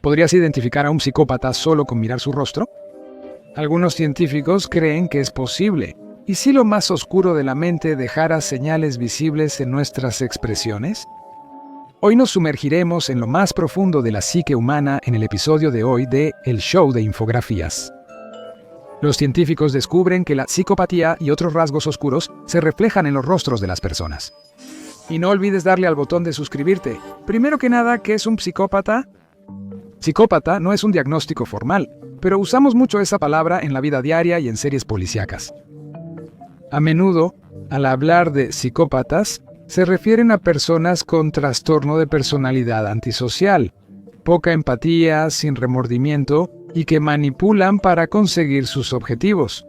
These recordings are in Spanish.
¿Podrías identificar a un psicópata solo con mirar su rostro? Algunos científicos creen que es posible. ¿Y si lo más oscuro de la mente dejara señales visibles en nuestras expresiones? Hoy nos sumergiremos en lo más profundo de la psique humana en el episodio de hoy de El Show de Infografías. Los científicos descubren que la psicopatía y otros rasgos oscuros se reflejan en los rostros de las personas. Y no olvides darle al botón de suscribirte. Primero que nada, ¿qué es un psicópata? Psicópata no es un diagnóstico formal, pero usamos mucho esa palabra en la vida diaria y en series policíacas. A menudo, al hablar de psicópatas, se refieren a personas con trastorno de personalidad antisocial, poca empatía, sin remordimiento y que manipulan para conseguir sus objetivos.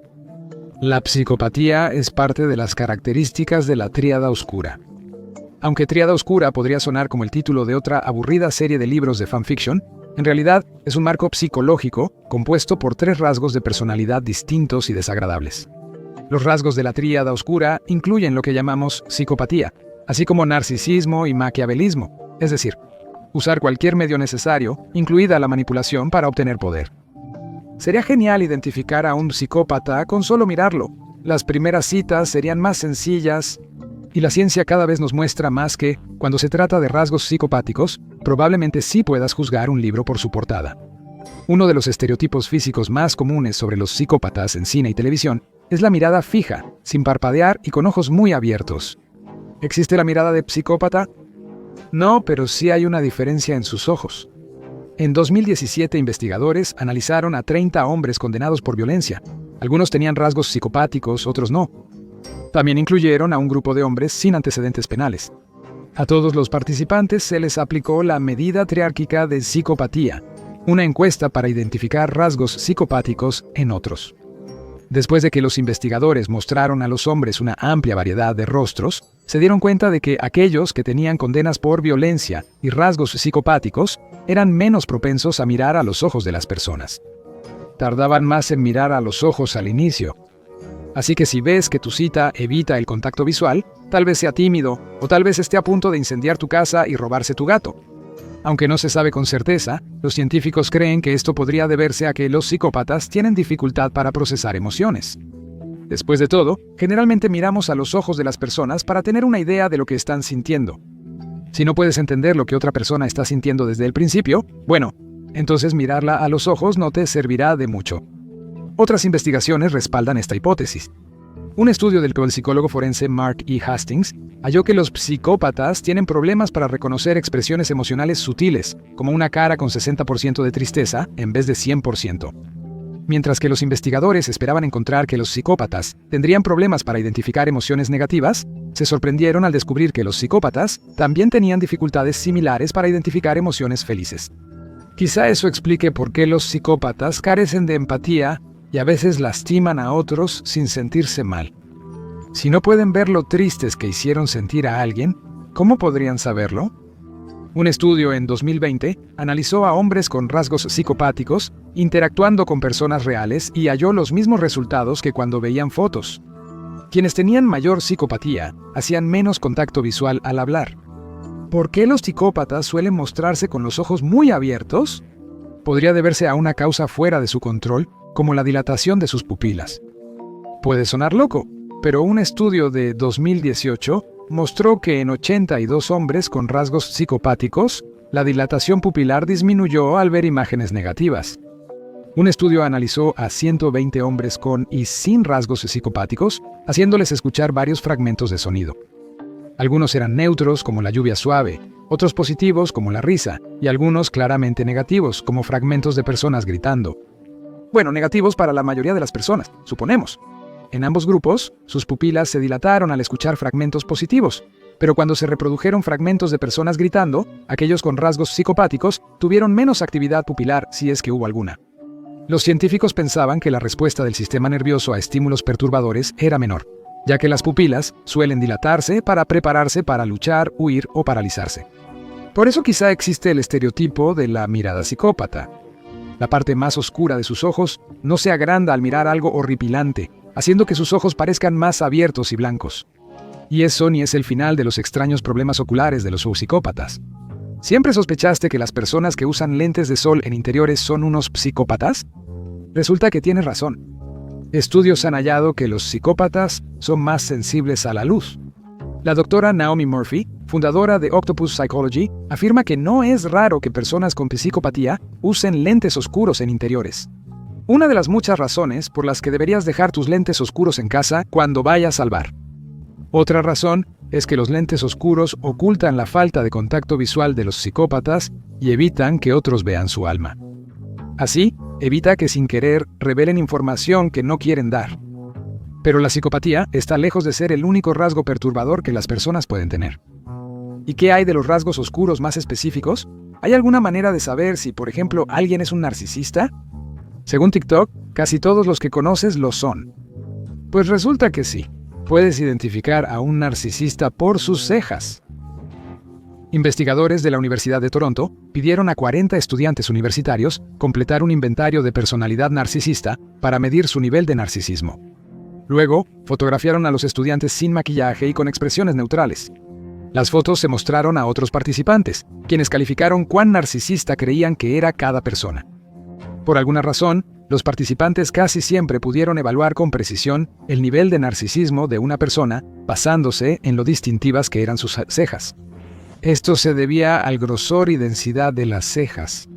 La psicopatía es parte de las características de la tríada oscura. Aunque tríada oscura podría sonar como el título de otra aburrida serie de libros de fanfiction, en realidad es un marco psicológico compuesto por 3 rasgos de personalidad distintos y desagradables. Los rasgos de la tríada oscura incluyen lo que llamamos psicopatía, así como narcisismo y maquiavelismo, es decir, usar cualquier medio necesario, incluida la manipulación, para obtener poder. Sería genial identificar a un psicópata con solo mirarlo. Las primeras citas serían más sencillas y la ciencia cada vez nos muestra más que, cuando se trata de rasgos psicopáticos, probablemente sí puedas juzgar un libro por su portada. Uno de los estereotipos físicos más comunes sobre los psicópatas en cine y televisión es la mirada fija, sin parpadear y con ojos muy abiertos. ¿Existe la mirada de psicópata? No, pero sí hay una diferencia en sus ojos. En 2017, investigadores analizaron a 30 hombres condenados por violencia. Algunos tenían rasgos psicopáticos, otros no. También incluyeron a un grupo de hombres sin antecedentes penales. A todos los participantes se les aplicó la medida triárquica de psicopatía, una encuesta para identificar rasgos psicopáticos en otros. Después de que los investigadores mostraron a los hombres una amplia variedad de rostros, se dieron cuenta de que aquellos que tenían condenas por violencia y rasgos psicopáticos eran menos propensos a mirar a los ojos de las personas. Tardaban más en mirar a los ojos al inicio. Así que si ves que tu cita evita el contacto visual, tal vez sea tímido o tal vez esté a punto de incendiar tu casa y robarse tu gato. Aunque no se sabe con certeza, los científicos creen que esto podría deberse a que los psicópatas tienen dificultad para procesar emociones. Después de todo, generalmente miramos a los ojos de las personas para tener una idea de lo que están sintiendo. Si no puedes entender lo que otra persona está sintiendo desde el principio, bueno, entonces mirarla a los ojos no te servirá de mucho. Otras investigaciones respaldan esta hipótesis. Un estudio del psicólogo forense Mark E. Hastings halló que los psicópatas tienen problemas para reconocer expresiones emocionales sutiles, como una cara con 60% de tristeza en vez de 100%. Mientras que los investigadores esperaban encontrar que los psicópatas tendrían problemas para identificar emociones negativas, se sorprendieron al descubrir que los psicópatas también tenían dificultades similares para identificar emociones felices. Quizá eso explique por qué los psicópatas carecen de empatía y a veces lastiman a otros sin sentirse mal. Si no pueden ver lo tristes que hicieron sentir a alguien, ¿cómo podrían saberlo? Un estudio en 2020 analizó a hombres con rasgos psicopáticos interactuando con personas reales y halló los mismos resultados que cuando veían fotos. Quienes tenían mayor psicopatía hacían menos contacto visual al hablar. ¿Por qué los psicópatas suelen mostrarse con los ojos muy abiertos? Podría deberse a una causa fuera de su control, como la dilatación de sus pupilas. Puede sonar loco, pero un estudio de 2018 mostró que en 82 hombres con rasgos psicopáticos, la dilatación pupilar disminuyó al ver imágenes negativas. Un estudio analizó a 120 hombres con y sin rasgos psicopáticos, haciéndoles escuchar varios fragmentos de sonido. Algunos eran neutros, como la lluvia suave, otros positivos, como la risa, y algunos claramente negativos, como fragmentos de personas gritando. Bueno, negativos para la mayoría de las personas, suponemos. En ambos grupos, sus pupilas se dilataron al escuchar fragmentos positivos, pero cuando se reprodujeron fragmentos de personas gritando, aquellos con rasgos psicopáticos tuvieron menos actividad pupilar, si es que hubo alguna. Los científicos pensaban que la respuesta del sistema nervioso a estímulos perturbadores era menor, ya que las pupilas suelen dilatarse para prepararse para luchar, huir o paralizarse. Por eso quizá existe el estereotipo de la mirada psicópata. La parte más oscura de sus ojos no se agranda al mirar algo horripilante, haciendo que sus ojos parezcan más abiertos y blancos. Y eso ni es el final de los extraños problemas oculares de los psicópatas. ¿Siempre sospechaste que las personas que usan lentes de sol en interiores son unos psicópatas? Resulta que tienes razón. Estudios han hallado que los psicópatas son más sensibles a la luz. La doctora Naomi Murphy, fundadora de Octopus Psychology, afirma que no es raro que personas con psicopatía usen lentes oscuros en interiores. Una de las muchas razones por las que deberías dejar tus lentes oscuros en casa cuando vayas al bar. Otra razón es que los lentes oscuros ocultan la falta de contacto visual de los psicópatas y evitan que otros vean su alma. Así, evita que sin querer revelen información que no quieren dar. Pero la psicopatía está lejos de ser el único rasgo perturbador que las personas pueden tener. ¿Y qué hay de los rasgos oscuros más específicos? ¿Hay alguna manera de saber si, por ejemplo, alguien es un narcisista? Según TikTok, casi todos los que conoces lo son. Pues resulta que sí. Puedes identificar a un narcisista por sus cejas. Investigadores de la Universidad de Toronto pidieron a 40 estudiantes universitarios completar un inventario de personalidad narcisista para medir su nivel de narcisismo. Luego, fotografiaron a los estudiantes sin maquillaje y con expresiones neutrales. Las fotos se mostraron a otros participantes, quienes calificaron cuán narcisista creían que era cada persona. Por alguna razón, los participantes casi siempre pudieron evaluar con precisión el nivel de narcisismo de una persona basándose en lo distintivas que eran sus cejas. Esto se debía al grosor y densidad de las cejas.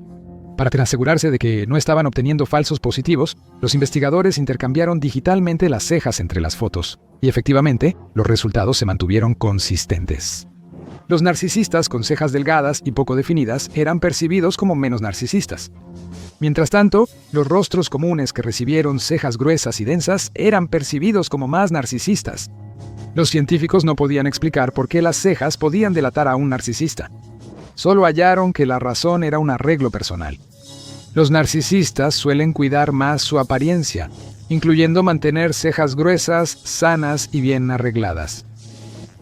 Para asegurarse de que no estaban obteniendo falsos positivos, los investigadores intercambiaron digitalmente las cejas entre las fotos, y efectivamente, los resultados se mantuvieron consistentes. Los narcisistas con cejas delgadas y poco definidas eran percibidos como menos narcisistas. Mientras tanto, los rostros comunes que recibieron cejas gruesas y densas eran percibidos como más narcisistas. Los científicos no podían explicar por qué las cejas podían delatar a un narcisista. Solo hallaron que la razón era un arreglo personal. Los narcisistas suelen cuidar más su apariencia, incluyendo mantener cejas gruesas, sanas y bien arregladas.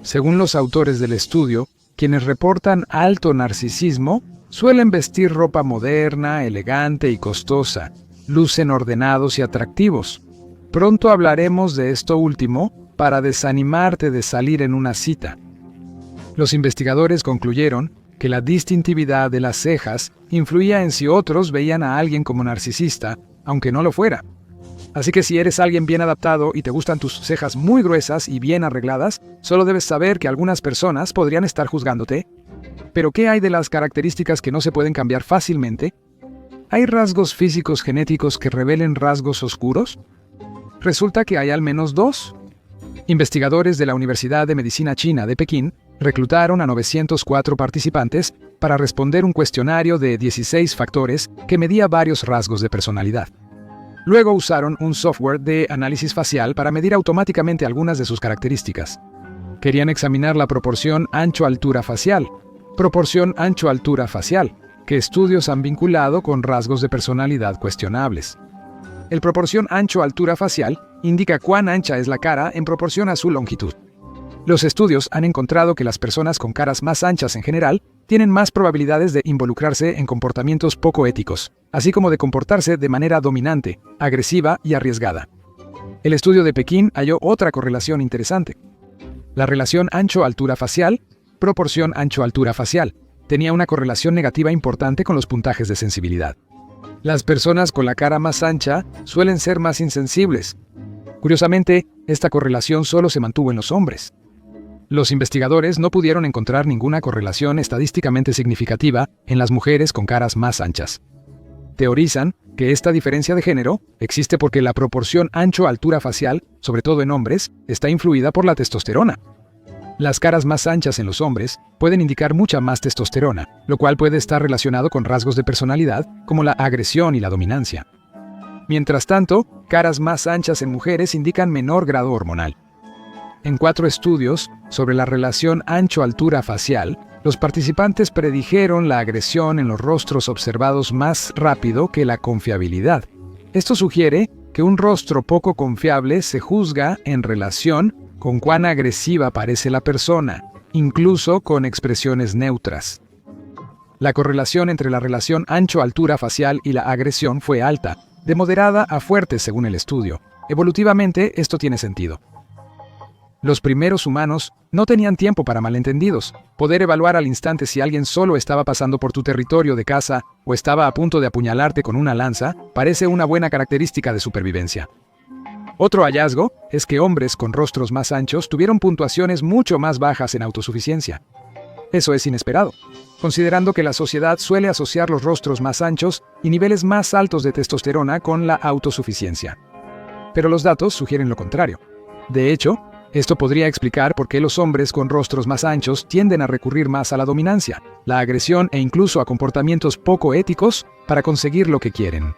Según los autores del estudio, quienes reportan alto narcisismo suelen vestir ropa moderna, elegante y costosa, lucen ordenados y atractivos. Pronto hablaremos de esto último para desanimarte de salir en una cita. Los investigadores concluyeron que la distintividad de las cejas influía en si otros veían a alguien como narcisista, aunque no lo fuera. Así que si eres alguien bien adaptado y te gustan tus cejas muy gruesas y bien arregladas, solo debes saber que algunas personas podrían estar juzgándote. ¿Pero qué hay de las características que no se pueden cambiar fácilmente? ¿Hay rasgos físicos genéticos que revelen rasgos oscuros? Resulta que hay al menos 2. Investigadores de la Universidad de Medicina China de Pekín reclutaron a 904 participantes para responder un cuestionario de 16 factores que medía varios rasgos de personalidad. Luego usaron un software de análisis facial para medir automáticamente algunas de sus características. Querían examinar la proporción ancho-altura facial, que estudios han vinculado con rasgos de personalidad cuestionables. El proporción ancho-altura facial indica cuán ancha es la cara en proporción a su longitud. Los estudios han encontrado que las personas con caras más anchas en general tienen más probabilidades de involucrarse en comportamientos poco éticos, así como de comportarse de manera dominante, agresiva y arriesgada. El estudio de Pekín halló otra correlación interesante. La relación ancho-altura facial, proporción ancho-altura facial, tenía una correlación negativa importante con los puntajes de sensibilidad. Las personas con la cara más ancha suelen ser más insensibles. Curiosamente, esta correlación solo se mantuvo en los hombres. Los investigadores no pudieron encontrar ninguna correlación estadísticamente significativa en las mujeres con caras más anchas. Teorizan que esta diferencia de género existe porque la proporción ancho-altura facial, sobre todo en hombres, está influida por la testosterona. Las caras más anchas en los hombres pueden indicar mucha más testosterona, lo cual puede estar relacionado con rasgos de personalidad como la agresión y la dominancia. Mientras tanto, caras más anchas en mujeres indican menor grado hormonal. En 4 estudios sobre la relación ancho-altura facial, los participantes predijeron la agresión en los rostros observados más rápido que la confiabilidad. Esto sugiere que un rostro poco confiable se juzga en relación con cuán agresiva parece la persona, incluso con expresiones neutras. La correlación entre la relación ancho-altura facial y la agresión fue alta, de moderada a fuerte según el estudio. Evolutivamente, esto tiene sentido. Los primeros humanos no tenían tiempo para malentendidos. Poder evaluar al instante si alguien solo estaba pasando por tu territorio de caza o estaba a punto de apuñalarte con una lanza parece una buena característica de supervivencia. Otro hallazgo es que hombres con rostros más anchos tuvieron puntuaciones mucho más bajas en autosuficiencia. Eso es inesperado, considerando que la sociedad suele asociar los rostros más anchos y niveles más altos de testosterona con la autosuficiencia. Pero los datos sugieren lo contrario. De hecho, esto podría explicar por qué los hombres con rostros más anchos tienden a recurrir más a la dominancia, la agresión e incluso a comportamientos poco éticos para conseguir lo que quieren.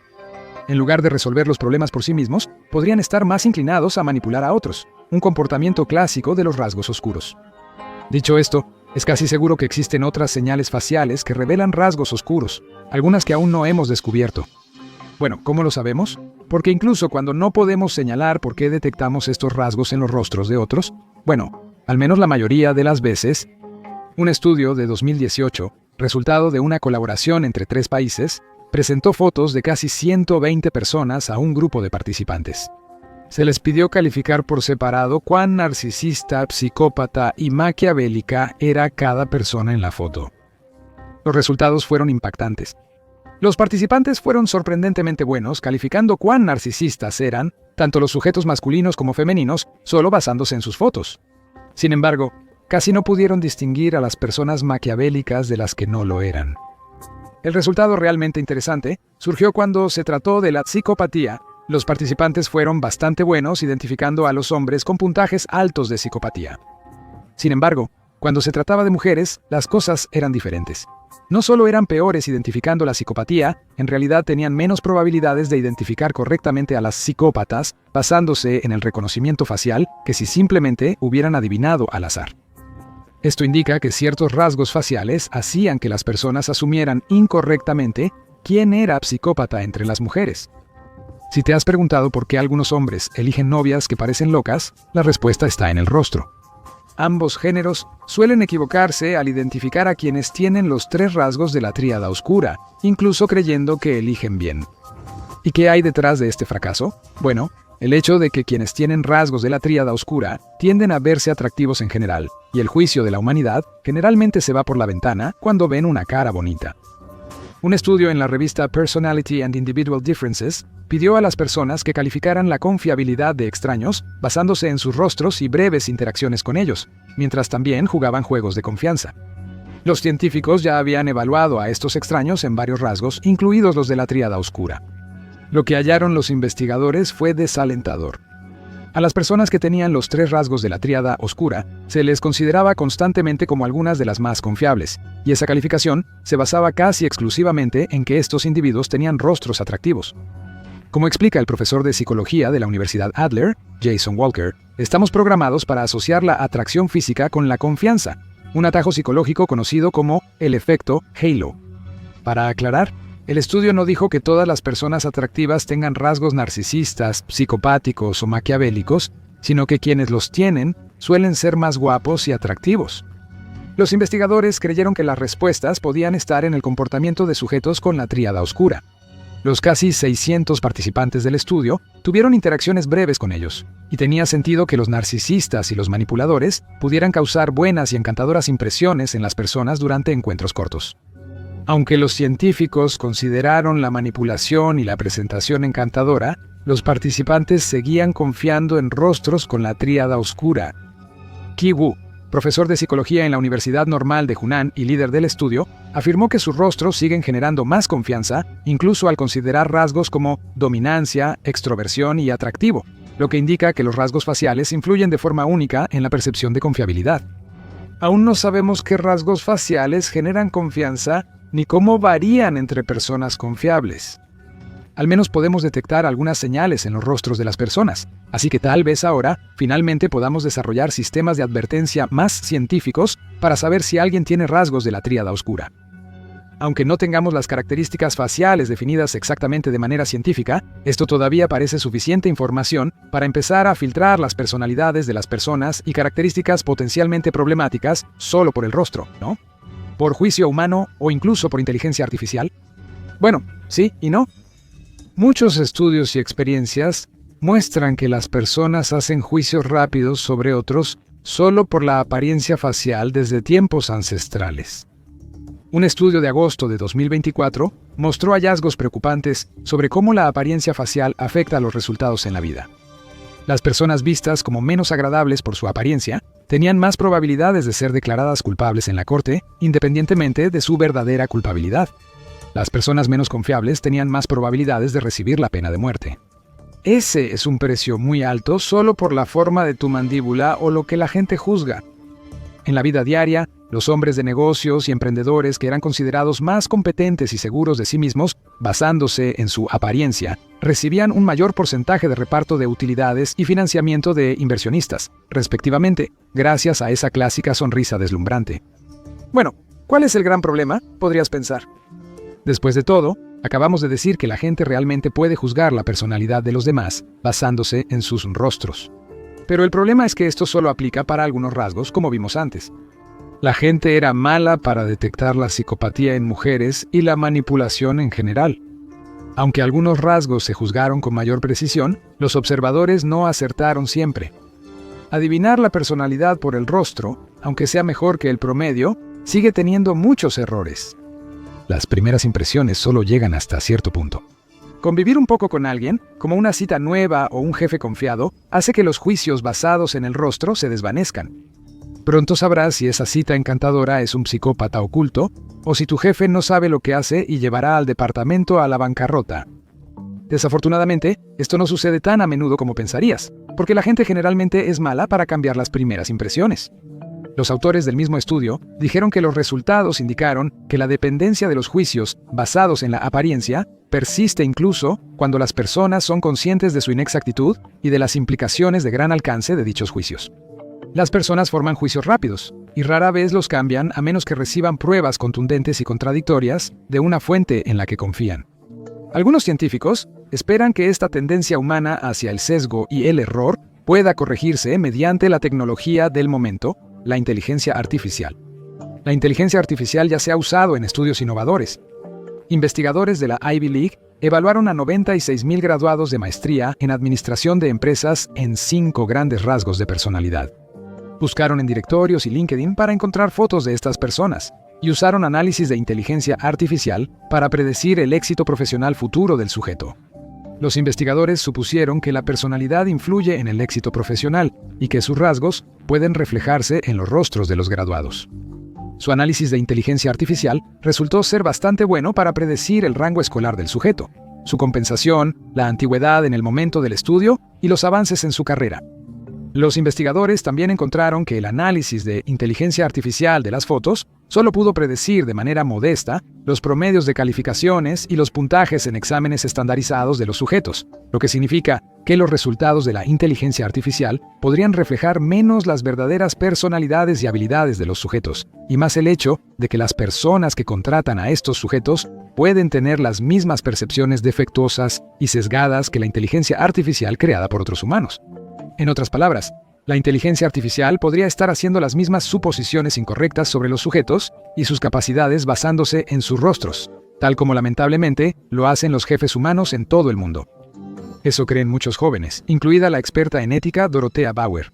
En lugar de resolver los problemas por sí mismos, podrían estar más inclinados a manipular a otros, un comportamiento clásico de los rasgos oscuros. Dicho esto, es casi seguro que existen otras señales faciales que revelan rasgos oscuros, algunas que aún no hemos descubierto. Bueno, ¿cómo lo sabemos? Porque incluso cuando no podemos señalar por qué detectamos estos rasgos en los rostros de otros, bueno, al menos la mayoría de las veces, un estudio de 2018, resultado de una colaboración entre 3 países, presentó fotos de casi 120 personas a un grupo de participantes. Se les pidió calificar por separado cuán narcisista, psicópata y maquiavélica era cada persona en la foto. Los resultados fueron impactantes. Los participantes fueron sorprendentemente buenos calificando cuán narcisistas eran, tanto los sujetos masculinos como femeninos, solo basándose en sus fotos. Sin embargo, casi no pudieron distinguir a las personas maquiavélicas de las que no lo eran. El resultado realmente interesante surgió cuando se trató de la psicopatía. Los participantes fueron bastante buenos identificando a los hombres con puntajes altos de psicopatía. Sin embargo, cuando se trataba de mujeres, las cosas eran diferentes. No solo eran peores identificando la psicopatía, en realidad tenían menos probabilidades de identificar correctamente a las psicópatas basándose en el reconocimiento facial que si simplemente hubieran adivinado al azar. Esto indica que ciertos rasgos faciales hacían que las personas asumieran incorrectamente quién era psicópata entre las mujeres. Si te has preguntado por qué algunos hombres eligen novias que parecen locas, la respuesta está en el rostro. Ambos géneros suelen equivocarse al identificar a quienes tienen los 3 rasgos de la tríada oscura, incluso creyendo que eligen bien. ¿Y qué hay detrás de este fracaso? Bueno, el hecho de que quienes tienen rasgos de la tríada oscura tienden a verse atractivos en general, y el juicio de la humanidad generalmente se va por la ventana cuando ven una cara bonita. Un estudio en la revista Personality and Individual Differences pidió a las personas que calificaran la confiabilidad de extraños basándose en sus rostros y breves interacciones con ellos, mientras también jugaban juegos de confianza. Los científicos ya habían evaluado a estos extraños en varios rasgos, incluidos los de la tríada oscura. Lo que hallaron los investigadores fue desalentador. A las personas que tenían los 3 rasgos de la tríada oscura se les consideraba constantemente como algunas de las más confiables, y esa calificación se basaba casi exclusivamente en que estos individuos tenían rostros atractivos. Como explica el profesor de psicología de la Universidad Adler, Jason Walker, estamos programados para asociar la atracción física con la confianza, un atajo psicológico conocido como el efecto Halo. Para aclarar, el estudio no dijo que todas las personas atractivas tengan rasgos narcisistas, psicopáticos o maquiavélicos, sino que quienes los tienen suelen ser más guapos y atractivos. Los investigadores creyeron que las respuestas podían estar en el comportamiento de sujetos con la tríada oscura. Los casi 600 participantes del estudio tuvieron interacciones breves con ellos, y tenía sentido que los narcisistas y los manipuladores pudieran causar buenas y encantadoras impresiones en las personas durante encuentros cortos. Aunque los científicos consideraron la manipulación y la presentación encantadora, los participantes seguían confiando en rostros con la tríada oscura. Qi Wu, profesor de psicología en la Universidad Normal de Hunan y líder del estudio, afirmó que sus rostros siguen generando más confianza, incluso al considerar rasgos como dominancia, extroversión y atractivo, lo que indica que los rasgos faciales influyen de forma única en la percepción de confiabilidad. Aún no sabemos qué rasgos faciales generan confianza ni cómo varían entre personas confiables. Al menos podemos detectar algunas señales en los rostros de las personas, así que tal vez ahora finalmente podamos desarrollar sistemas de advertencia más científicos para saber si alguien tiene rasgos de la tríada oscura. Aunque no tengamos las características faciales definidas exactamente de manera científica, esto todavía parece suficiente información para empezar a filtrar las personalidades de las personas y características potencialmente problemáticas solo por el rostro, ¿no? ¿Por juicio humano o incluso por inteligencia artificial? Bueno, sí y no. Muchos estudios y experiencias muestran que las personas hacen juicios rápidos sobre otros solo por la apariencia facial desde tiempos ancestrales. Un estudio de agosto de 2024 mostró hallazgos preocupantes sobre cómo la apariencia facial afecta a los resultados en la vida. Las personas vistas como menos agradables por su apariencia tenían más probabilidades de ser declaradas culpables en la corte, independientemente de su verdadera culpabilidad. Las personas menos confiables tenían más probabilidades de recibir la pena de muerte. Ese es un precio muy alto solo por la forma de tu mandíbula o lo que la gente juzga. En la vida diaria, los hombres de negocios y emprendedores que eran considerados más competentes y seguros de sí mismos, basándose en su apariencia, recibían un mayor porcentaje de reparto de utilidades y financiamiento de inversionistas, respectivamente, gracias a esa clásica sonrisa deslumbrante. Bueno, ¿cuál es el gran problema?, podrías pensar. Después de todo, acabamos de decir que la gente realmente puede juzgar la personalidad de los demás basándose en sus rostros. Pero el problema es que esto solo aplica para algunos rasgos, como vimos antes. La gente era mala para detectar la psicopatía en mujeres y la manipulación en general. Aunque algunos rasgos se juzgaron con mayor precisión, los observadores no acertaron siempre. Adivinar la personalidad por el rostro, aunque sea mejor que el promedio, sigue teniendo muchos errores. Las primeras impresiones solo llegan hasta cierto punto. Convivir un poco con alguien, como una cita nueva o un jefe confiado, hace que los juicios basados en el rostro se desvanezcan. Pronto sabrás si esa cita encantadora es un psicópata oculto o si tu jefe no sabe lo que hace y llevará al departamento a la bancarrota. Desafortunadamente, esto no sucede tan a menudo como pensarías, porque la gente generalmente es mala para cambiar las primeras impresiones. Los autores del mismo estudio dijeron que los resultados indicaron que la dependencia de los juicios basados en la apariencia persiste incluso cuando las personas son conscientes de su inexactitud y de las implicaciones de gran alcance de dichos juicios. Las personas forman juicios rápidos y rara vez los cambian a menos que reciban pruebas contundentes y contradictorias de una fuente en la que confían. Algunos científicos esperan que esta tendencia humana hacia el sesgo y el error pueda corregirse mediante la tecnología del momento, la inteligencia artificial. La inteligencia artificial ya se ha usado en estudios innovadores. Investigadores de la Ivy League evaluaron a 96,000 graduados de maestría en administración de empresas en 5 grandes rasgos de personalidad. Buscaron en directorios y LinkedIn para encontrar fotos de estas personas y usaron análisis de inteligencia artificial para predecir el éxito profesional futuro del sujeto. Los investigadores supusieron que la personalidad influye en el éxito profesional y que sus rasgos pueden reflejarse en los rostros de los graduados. Su análisis de inteligencia artificial resultó ser bastante bueno para predecir el rango escolar del sujeto, su compensación, la antigüedad en el momento del estudio y los avances en su carrera. Los investigadores también encontraron que el análisis de inteligencia artificial de las fotos solo pudo predecir de manera modesta los promedios de calificaciones y los puntajes en exámenes estandarizados de los sujetos, lo que significa que los resultados de la inteligencia artificial podrían reflejar menos las verdaderas personalidades y habilidades de los sujetos, y más el hecho de que las personas que contratan a estos sujetos pueden tener las mismas percepciones defectuosas y sesgadas que la inteligencia artificial creada por otros humanos. En otras palabras, la inteligencia artificial podría estar haciendo las mismas suposiciones incorrectas sobre los sujetos y sus capacidades basándose en sus rostros, tal como lamentablemente lo hacen los jefes humanos en todo el mundo. Eso creen muchos jóvenes, incluida la experta en ética Dorothea Bauer.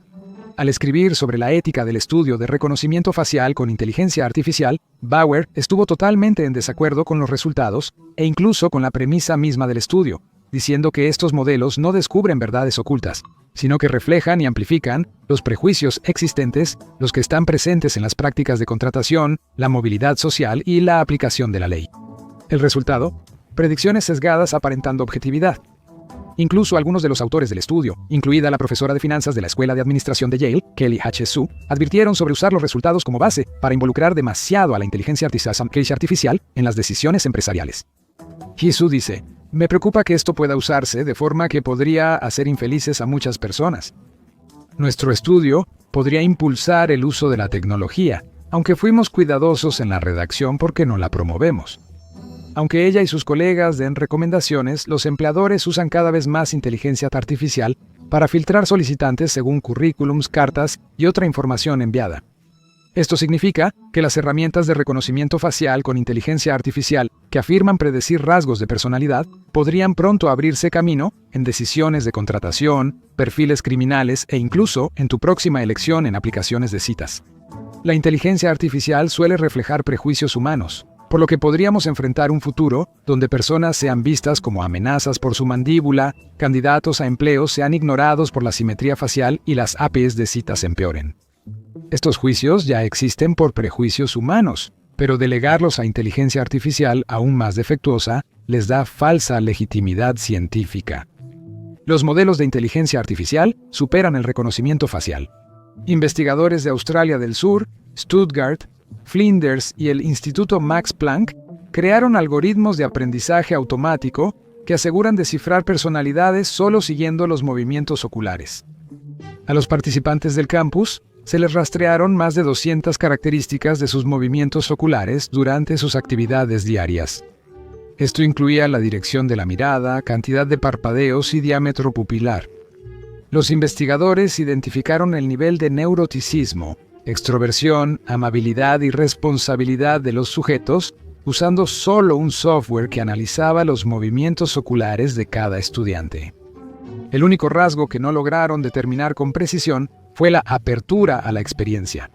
Al escribir sobre la ética del estudio de reconocimiento facial con inteligencia artificial, Bauer estuvo totalmente en desacuerdo con los resultados e incluso con la premisa misma del estudio, diciendo que estos modelos no descubren verdades ocultas, sino que reflejan y amplifican los prejuicios existentes, los que están presentes en las prácticas de contratación, la movilidad social y la aplicación de la ley. El resultado: predicciones sesgadas aparentando objetividad. Incluso algunos de los autores del estudio, incluida la profesora de finanzas de la Escuela de Administración de Yale, Kelly H. Su, advirtieron sobre usar los resultados como base para involucrar demasiado a la inteligencia artificial en las decisiones empresariales. Su dice: "Me preocupa que esto pueda usarse de forma que podría hacer infelices a muchas personas. Nuestro estudio podría impulsar el uso de la tecnología, aunque fuimos cuidadosos en la redacción porque no la promovemos. Aunque ella y sus colegas den recomendaciones, los empleadores usan cada vez más inteligencia artificial para filtrar solicitantes según currículums, cartas y otra información enviada. Esto significa que las herramientas de reconocimiento facial con inteligencia artificial que afirman predecir rasgos de personalidad podrían pronto abrirse camino en decisiones de contratación, perfiles criminales e incluso en tu próxima elección en aplicaciones de citas. La inteligencia artificial suele reflejar prejuicios humanos, por lo que podríamos enfrentar un futuro donde personas sean vistas como amenazas por su mandíbula, candidatos a empleos sean ignorados por la simetría facial y las APIs de citas empeoren. Estos juicios ya existen por prejuicios humanos, pero delegarlos a inteligencia artificial aún más defectuosa les da falsa legitimidad científica. Los modelos de inteligencia artificial superan el reconocimiento facial. Investigadores de Australia del Sur, Stuttgart, Flinders y el Instituto Max Planck crearon algoritmos de aprendizaje automático que aseguran descifrar personalidades solo siguiendo los movimientos oculares. A los participantes del campus se les rastrearon más de 200 características de sus movimientos oculares durante sus actividades diarias. Esto incluía la dirección de la mirada, cantidad de parpadeos y diámetro pupilar. Los investigadores identificaron el nivel de neuroticismo, extroversión, amabilidad y responsabilidad de los sujetos usando solo un software que analizaba los movimientos oculares de cada estudiante. El único rasgo que no lograron determinar con precisión fue la apertura a la experiencia.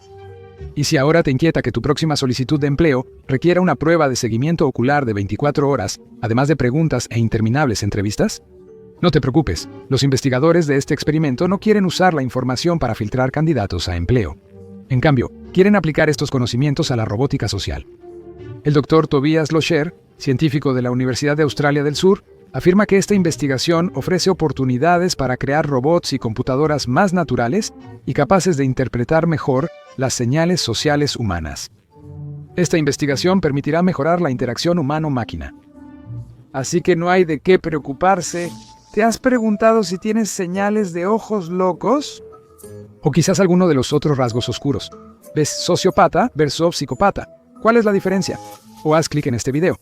Y si ahora te inquieta que tu próxima solicitud de empleo requiera una prueba de seguimiento ocular de 24 horas, además de preguntas e interminables entrevistas, no te preocupes, los investigadores de este experimento no quieren usar la información para filtrar candidatos a empleo. En cambio, quieren aplicar estos conocimientos a la robótica social. El Dr. Tobias Locher, científico de la Universidad de Australia del Sur, afirma que esta investigación ofrece oportunidades para crear robots y computadoras más naturales y capaces de interpretar mejor las señales sociales humanas. Esta investigación permitirá mejorar la interacción humano-máquina. Así que no hay de qué preocuparse. ¿Te has preguntado si tienes señales de ojos locos? O quizás alguno de los otros rasgos oscuros. ¿Ves sociópata versus psicópata? ¿Cuál es la diferencia? O haz clic en este video.